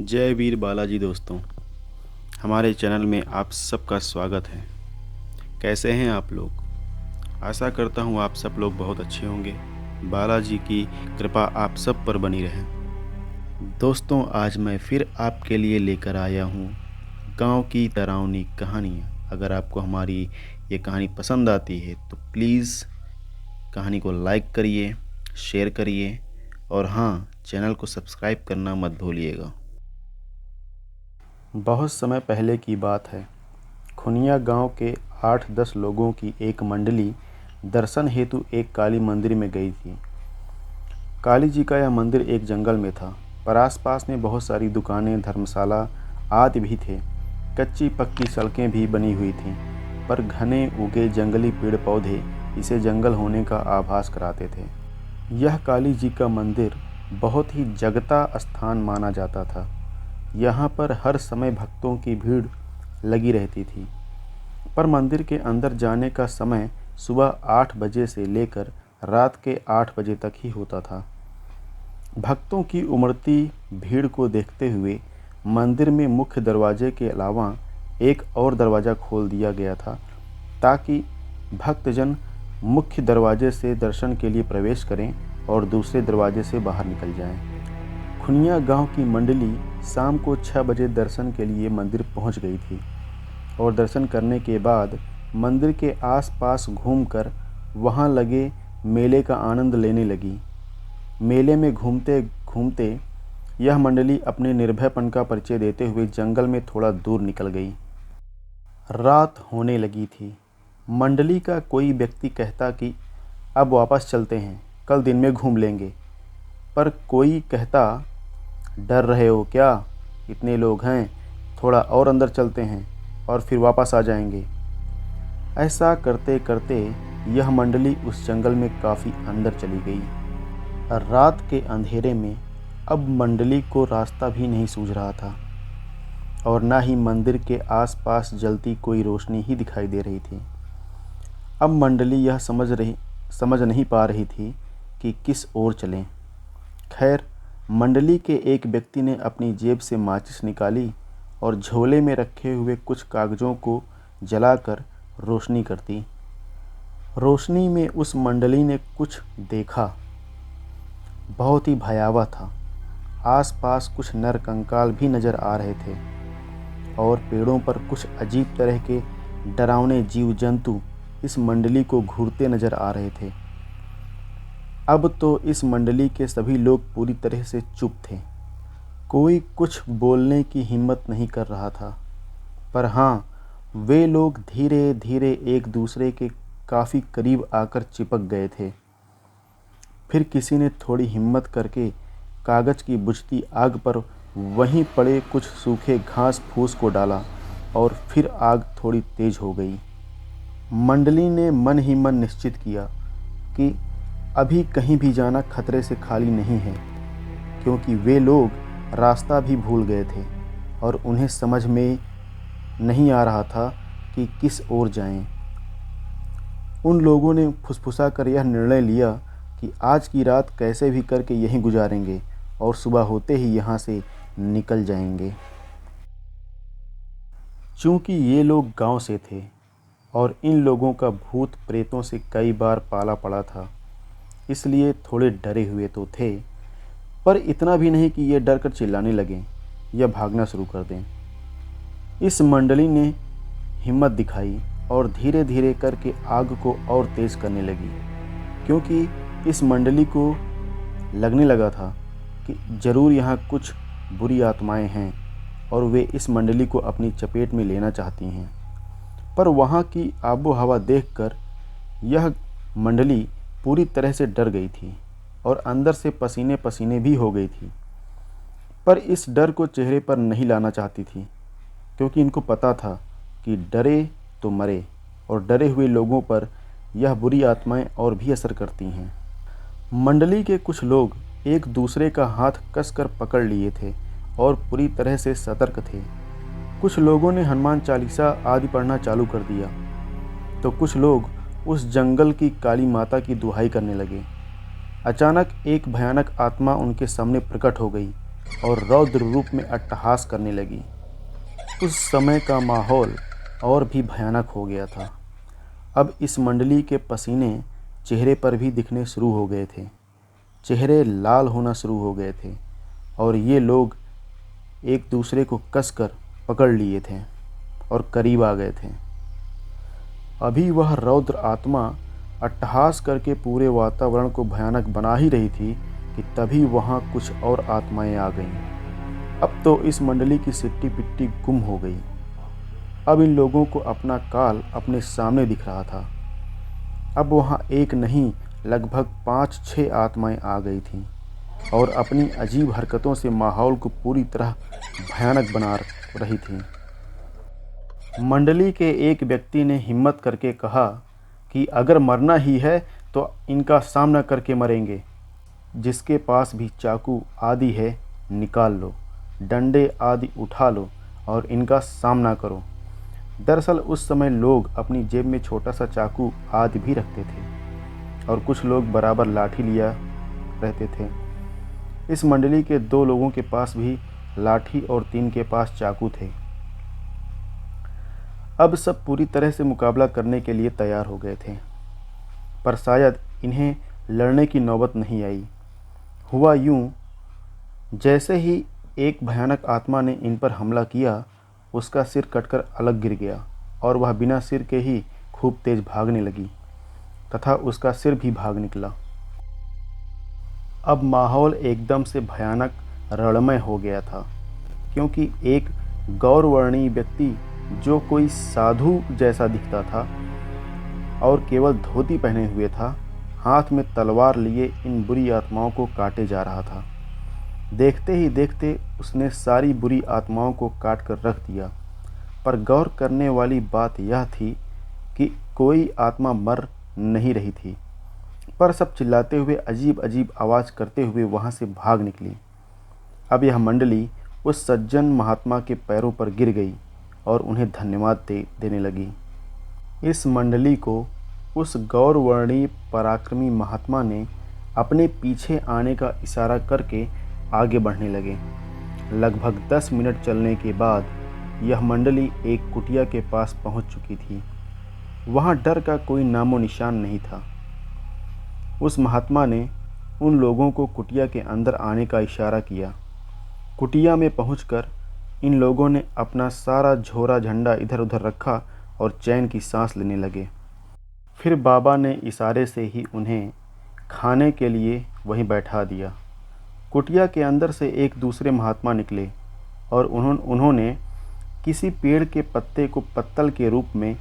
जय वीर बालाजी दोस्तों, हमारे चैनल में आप सबका स्वागत है। कैसे हैं आप लोग? आशा करता हूँ आप सब लोग बहुत अच्छे होंगे। बालाजी की कृपा आप सब पर बनी रहे। दोस्तों, आज मैं फिर आपके लिए लेकर आया हूँ गांव की डरावनी कहानियाँ। अगर आपको हमारी ये कहानी पसंद आती है तो प्लीज़ कहानी को लाइक करिए, शेयर करिए और हाँ, चैनल को सब्सक्राइब करना मत भूलिएगा। बहुत समय पहले की बात है। खुनिया गांव के 8-10 लोगों की एक मंडली दर्शन हेतु एक काली मंदिर में गई थी। काली जी का यह मंदिर एक जंगल में था, पर आसपास में बहुत सारी दुकानें, धर्मशाला आदि भी थे। कच्ची पक्की सड़कें भी बनी हुई थीं, पर घने उगे जंगली पेड़ पौधे इसे जंगल होने का आभास कराते थे। यह काली जी का मंदिर बहुत ही जगता स्थान माना जाता था। यहाँ पर हर समय भक्तों की भीड़ लगी रहती थी, पर मंदिर के अंदर जाने का समय सुबह 8 बजे से लेकर रात के 8 बजे तक ही होता था। भक्तों की उमड़ती भीड़ को देखते हुए मंदिर में मुख्य दरवाजे के अलावा एक और दरवाज़ा खोल दिया गया था, ताकि भक्तजन मुख्य दरवाजे से दर्शन के लिए प्रवेश करें और दूसरे दरवाजे से बाहर निकल जाएं। खुनिया गांव की मंडली शाम को 6 बजे दर्शन के लिए मंदिर पहुंच गई थी और दर्शन करने के बाद मंदिर के आसपास घूमकर वहां लगे मेले का आनंद लेने लगी। मेले में घूमते घूमते यह मंडली अपने निर्भयपन का परिचय देते हुए जंगल में थोड़ा दूर निकल गई। रात होने लगी थी। मंडली का कोई व्यक्ति कहता कि अब वापस चलते हैं, कल दिन में घूम लेंगे, पर कोई कहता, डर रहे हो क्या? इतने लोग हैं, थोड़ा और अंदर चलते हैं और फिर वापस आ जाएंगे। ऐसा करते करते यह मंडली उस जंगल में काफ़ी अंदर चली गई। रात के अंधेरे में अब मंडली को रास्ता भी नहीं सूझ रहा था और ना ही मंदिर के आसपास जलती कोई रोशनी ही दिखाई दे रही थी। अब मंडली यह समझ नहीं पा रही थी कि किस ओर चलें। खैर, मंडली के एक व्यक्ति ने अपनी जेब से माचिस निकाली और झोले में रखे हुए कुछ कागज़ों को जलाकर रोशनी कर दी। रोशनी में उस मंडली ने कुछ देखा, बहुत ही भयावह था। आसपास कुछ नरकंकाल भी नज़र आ रहे थे और पेड़ों पर कुछ अजीब तरह के डरावने जीव जंतु इस मंडली को घूरते नज़र आ रहे थे। अब तो इस मंडली के सभी लोग पूरी तरह से चुप थे। कोई कुछ बोलने की हिम्मत नहीं कर रहा था, पर हाँ, वे लोग धीरे धीरे एक दूसरे के काफ़ी करीब आकर चिपक गए थे। फिर किसी ने थोड़ी हिम्मत करके कागज़ की बुझती आग पर वहीं पड़े कुछ सूखे घास फूस को डाला और फिर आग थोड़ी तेज हो गई। मंडली ने मन ही मन निश्चित किया कि अभी कहीं भी जाना खतरे से खाली नहीं है, क्योंकि वे लोग रास्ता भी भूल गए थे और उन्हें समझ में नहीं आ रहा था कि किस ओर जाएं। उन लोगों ने फुसफुसा कर यह निर्णय लिया कि आज की रात कैसे भी करके यहीं गुजारेंगे और सुबह होते ही यहाँ से निकल जाएंगे। चूँकि ये लोग गांव से थे और इन लोगों का भूत प्रेतों से कई बार पाला पड़ा था, इसलिए थोड़े डरे हुए तो थे, पर इतना भी नहीं कि ये डर कर चिल्लाने लगें या भागना शुरू कर दें। इस मंडली ने हिम्मत दिखाई और धीरे धीरे करके आग को और तेज़ करने लगी, क्योंकि इस मंडली को लगने लगा था कि ज़रूर यहाँ कुछ बुरी आत्माएं हैं और वे इस मंडली को अपनी चपेट में लेना चाहती हैं। पर वहाँ की आबो हवा देखकर यह मंडली पूरी तरह से डर गई थी और अंदर से पसीने पसीने भी हो गई थी, पर इस डर को चेहरे पर नहीं लाना चाहती थी, क्योंकि इनको पता था कि डरे तो मरे और डरे हुए लोगों पर यह बुरी आत्माएं और भी असर करती हैं। मंडली के कुछ लोग एक दूसरे का हाथ कसकर पकड़ लिए थे और पूरी तरह से सतर्क थे। कुछ लोगों ने हनुमान चालीसा आदि पढ़ना चालू कर दिया, तो कुछ लोग उस जंगल की काली माता की दुहाई करने लगे। अचानक एक भयानक आत्मा उनके सामने प्रकट हो गई और रौद्र रूप में अट्टहास करने लगी। उस समय का माहौल और भी भयानक हो गया था। अब इस मंडली के पसीने चेहरे पर भी दिखने शुरू हो गए थे। चेहरे लाल होना शुरू हो गए थे और ये लोग एक दूसरे को कसकर पकड़ लिए थे और करीब आ गए थे। अभी वह रौद्र आत्मा अट्टहास करके पूरे वातावरण को भयानक बना ही रही थी कि तभी वहाँ कुछ और आत्माएं आ गईं। अब तो इस मंडली की सिट्टी पिट्टी गुम हो गई। अब इन लोगों को अपना काल अपने सामने दिख रहा था। अब वहाँ एक नहीं लगभग 5-6 आत्माएं आ गई थीं और अपनी अजीब हरकतों से माहौल को पूरी तरह भयानक बना रही थीं। मंडली के एक व्यक्ति ने हिम्मत करके कहा कि अगर मरना ही है तो इनका सामना करके मरेंगे। जिसके पास भी चाकू आदि है निकाल लो, डंडे आदि उठा लो और इनका सामना करो। दरअसल उस समय लोग अपनी जेब में छोटा सा चाकू आदि भी रखते थे और कुछ लोग बराबर लाठी लिया रहते थे। इस मंडली के 2 लोगों के पास भी लाठी और 3 के पास चाकू थे। अब सब पूरी तरह से मुकाबला करने के लिए तैयार हो गए थे, पर शायद इन्हें लड़ने की नौबत नहीं आई। हुआ यूं, जैसे ही एक भयानक आत्मा ने इन पर हमला किया, उसका सिर कटकर अलग गिर गया और वह बिना सिर के ही खूब तेज भागने लगी तथा उसका सिर भी भाग निकला। अब माहौल एकदम से भयानक रणमय हो गया था, क्योंकि एक गौरवर्णीय व्यक्ति जो कोई साधु जैसा दिखता था और केवल धोती पहने हुए था, हाथ में तलवार लिए इन बुरी आत्माओं को काटे जा रहा था। देखते ही देखते उसने सारी बुरी आत्माओं को काट कर रख दिया। पर गौर करने वाली बात यह थी कि कोई आत्मा मर नहीं रही थी, पर सब चिल्लाते हुए अजीब अजीब आवाज़ करते हुए वहाँ से भाग निकली। अब यह मंडली उस सज्जन महात्मा के पैरों पर गिर गई और उन्हें धन्यवाद देने लगी। इस मंडली को उस गौरवर्णीय पराक्रमी महात्मा ने अपने पीछे आने का इशारा करके आगे बढ़ने लगे। लगभग 10 मिनट चलने के बाद यह मंडली एक कुटिया के पास पहुंच चुकी थी। वहां डर का कोई नामो निशान नहीं था। उस महात्मा ने उन लोगों को कुटिया के अंदर आने का इशारा किया। कुटिया में पहुंचकर इन लोगों ने अपना सारा झोरा झंडा इधर उधर रखा और चैन की सांस लेने लगे। फिर बाबा ने इशारे से ही उन्हें खाने के लिए वहीं बैठा दिया। कुटिया के अंदर से एक दूसरे महात्मा निकले और उन्होंने किसी पेड़ के पत्ते को पत्तल के रूप में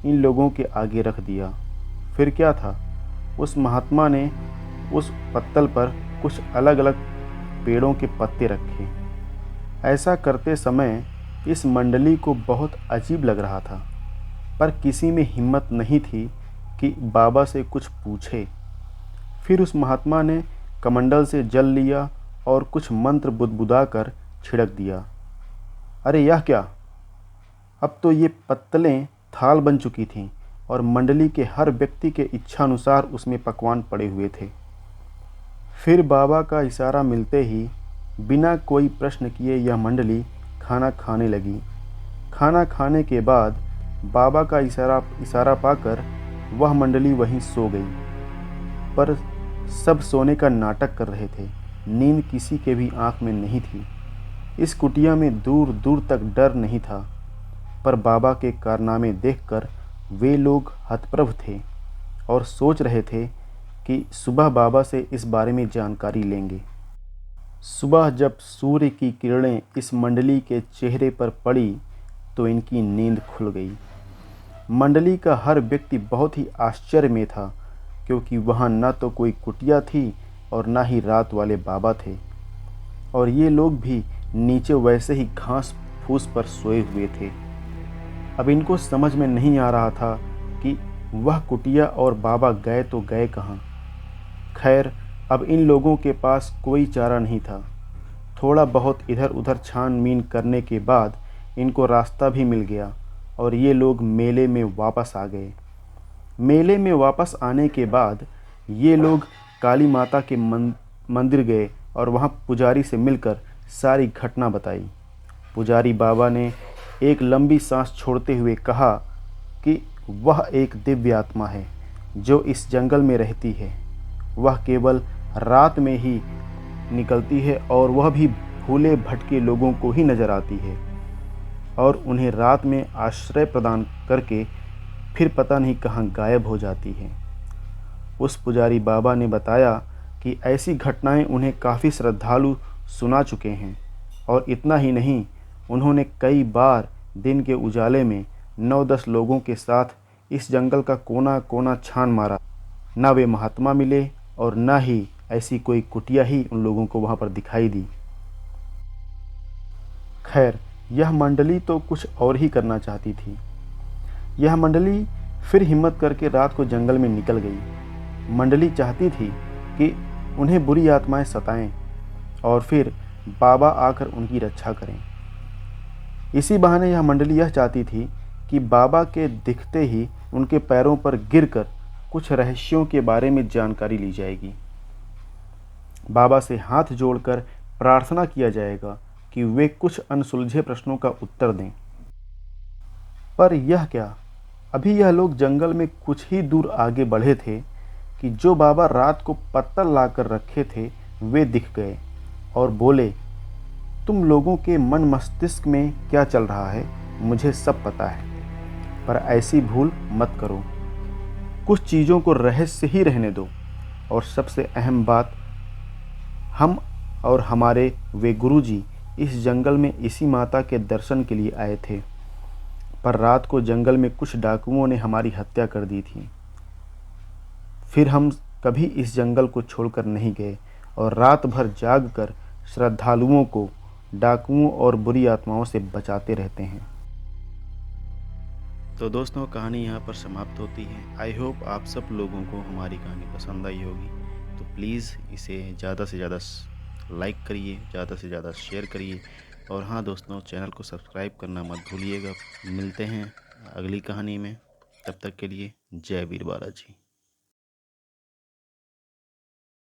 इन लोगों के आगे रख दिया। फिर क्या था, उस महात्मा ने उस पत्तल पर कुछ अलग अलग पेड़ों के पत्ते रखे। ऐसा करते समय इस मंडली को बहुत अजीब लग रहा था, पर किसी में हिम्मत नहीं थी कि बाबा से कुछ पूछे। फिर उस महात्मा ने कमंडल से जल लिया और कुछ मंत्र बुदबुदा कर छिड़क दिया। अरे यह क्या! अब तो ये पत्तलें थाल बन चुकी थीं और मंडली के हर व्यक्ति के इच्छानुसार उसमें पकवान पड़े हुए थे। फिर बाबा का इशारा मिलते ही बिना कोई प्रश्न किए यह मंडली खाना खाने लगी। खाना खाने के बाद बाबा का इशारा पाकर वह मंडली वहीं सो गई। पर सब सोने का नाटक कर रहे थे। नींद किसी के भी आंख में नहीं थी। इस कुटिया में दूर दूर तक डर नहीं था, पर बाबा के कारनामे देखकर वे लोग हतप्रभ थे और सोच रहे थे कि सुबह बाबा से इस बारे में जानकारी लेंगे। सुबह जब सूर्य की किरणें इस मंडली के चेहरे पर पड़ी तो इनकी नींद खुल गई। मंडली का हर व्यक्ति बहुत ही आश्चर्य में था, क्योंकि वहाँ न तो कोई कुटिया थी और न ही रात वाले बाबा थे, और ये लोग भी नीचे वैसे ही घास फूस पर सोए हुए थे। अब इनको समझ में नहीं आ रहा था कि वह कुटिया और बाबा गए तो गए कहाँ। खैर, अब इन लोगों के पास कोई चारा नहीं था। थोड़ा बहुत इधर उधर छानबीन करने के बाद इनको रास्ता भी मिल गया और ये लोग मेले में वापस आ गए। मेले में वापस आने के बाद ये लोग काली माता के मंदिर गए और वहाँ पुजारी से मिलकर सारी घटना बताई। पुजारी बाबा ने एक लंबी सांस छोड़ते हुए कहा कि वह एक दिव्य आत्मा है जो इस जंगल में रहती है। वह केवल रात में ही निकलती है और वह भी भूले भटके लोगों को ही नजर आती है और उन्हें रात में आश्रय प्रदान करके फिर पता नहीं कहाँ गायब हो जाती है। उस पुजारी बाबा ने बताया कि ऐसी घटनाएं उन्हें काफ़ी श्रद्धालु सुना चुके हैं और इतना ही नहीं, उन्होंने कई बार दिन के उजाले में 9-10 लोगों के साथ इस जंगल का कोना कोना छान मारा। ना वे महात्मा मिले और ना ही ऐसी कोई कुटिया ही उन लोगों को वहाँ पर दिखाई दी। खैर, यह मंडली तो कुछ और ही करना चाहती थी। यह मंडली फिर हिम्मत करके रात को जंगल में निकल गई। मंडली चाहती थी कि उन्हें बुरी आत्माएं सताएं और फिर बाबा आकर उनकी रक्षा करें। इसी बहाने यह मंडली यह चाहती थी कि बाबा के दिखते ही उनके पैरों पर गिरकर कुछ रहस्यों के बारे में जानकारी ली जाएगी। बाबा से हाथ जोड़कर प्रार्थना किया जाएगा कि वे कुछ अनसुलझे प्रश्नों का उत्तर दें। पर यह क्या, अभी यह लोग जंगल में कुछ ही दूर आगे बढ़े थे कि जो बाबा रात को पत्तल लाकर रखे थे वे दिख गए और बोले, तुम लोगों के मन मस्तिष्क में क्या चल रहा है मुझे सब पता है, पर ऐसी भूल मत करो। कुछ चीज़ों को रहस्य ही रहने दो। और सबसे अहम बात, हम और हमारे वे गुरुजी इस जंगल में इसी माता के दर्शन के लिए आए थे, पर रात को जंगल में कुछ डाकुओं ने हमारी हत्या कर दी थी। फिर हम कभी इस जंगल को छोड़कर नहीं गए और रात भर जाग कर श्रद्धालुओं को डाकुओं और बुरी आत्माओं से बचाते रहते हैं। तो दोस्तों, कहानी यहाँ पर समाप्त होती है। आई होप आप सब लोगों को हमारी कहानी पसंद आई होगी। तो प्लीज़ इसे ज़्यादा से ज़्यादा लाइक करिए, ज़्यादा से ज़्यादा शेयर करिए और हाँ दोस्तों, चैनल को सब्सक्राइब करना मत भूलिएगा। मिलते हैं अगली कहानी में, तब तक के लिए जय वीर बालाजी।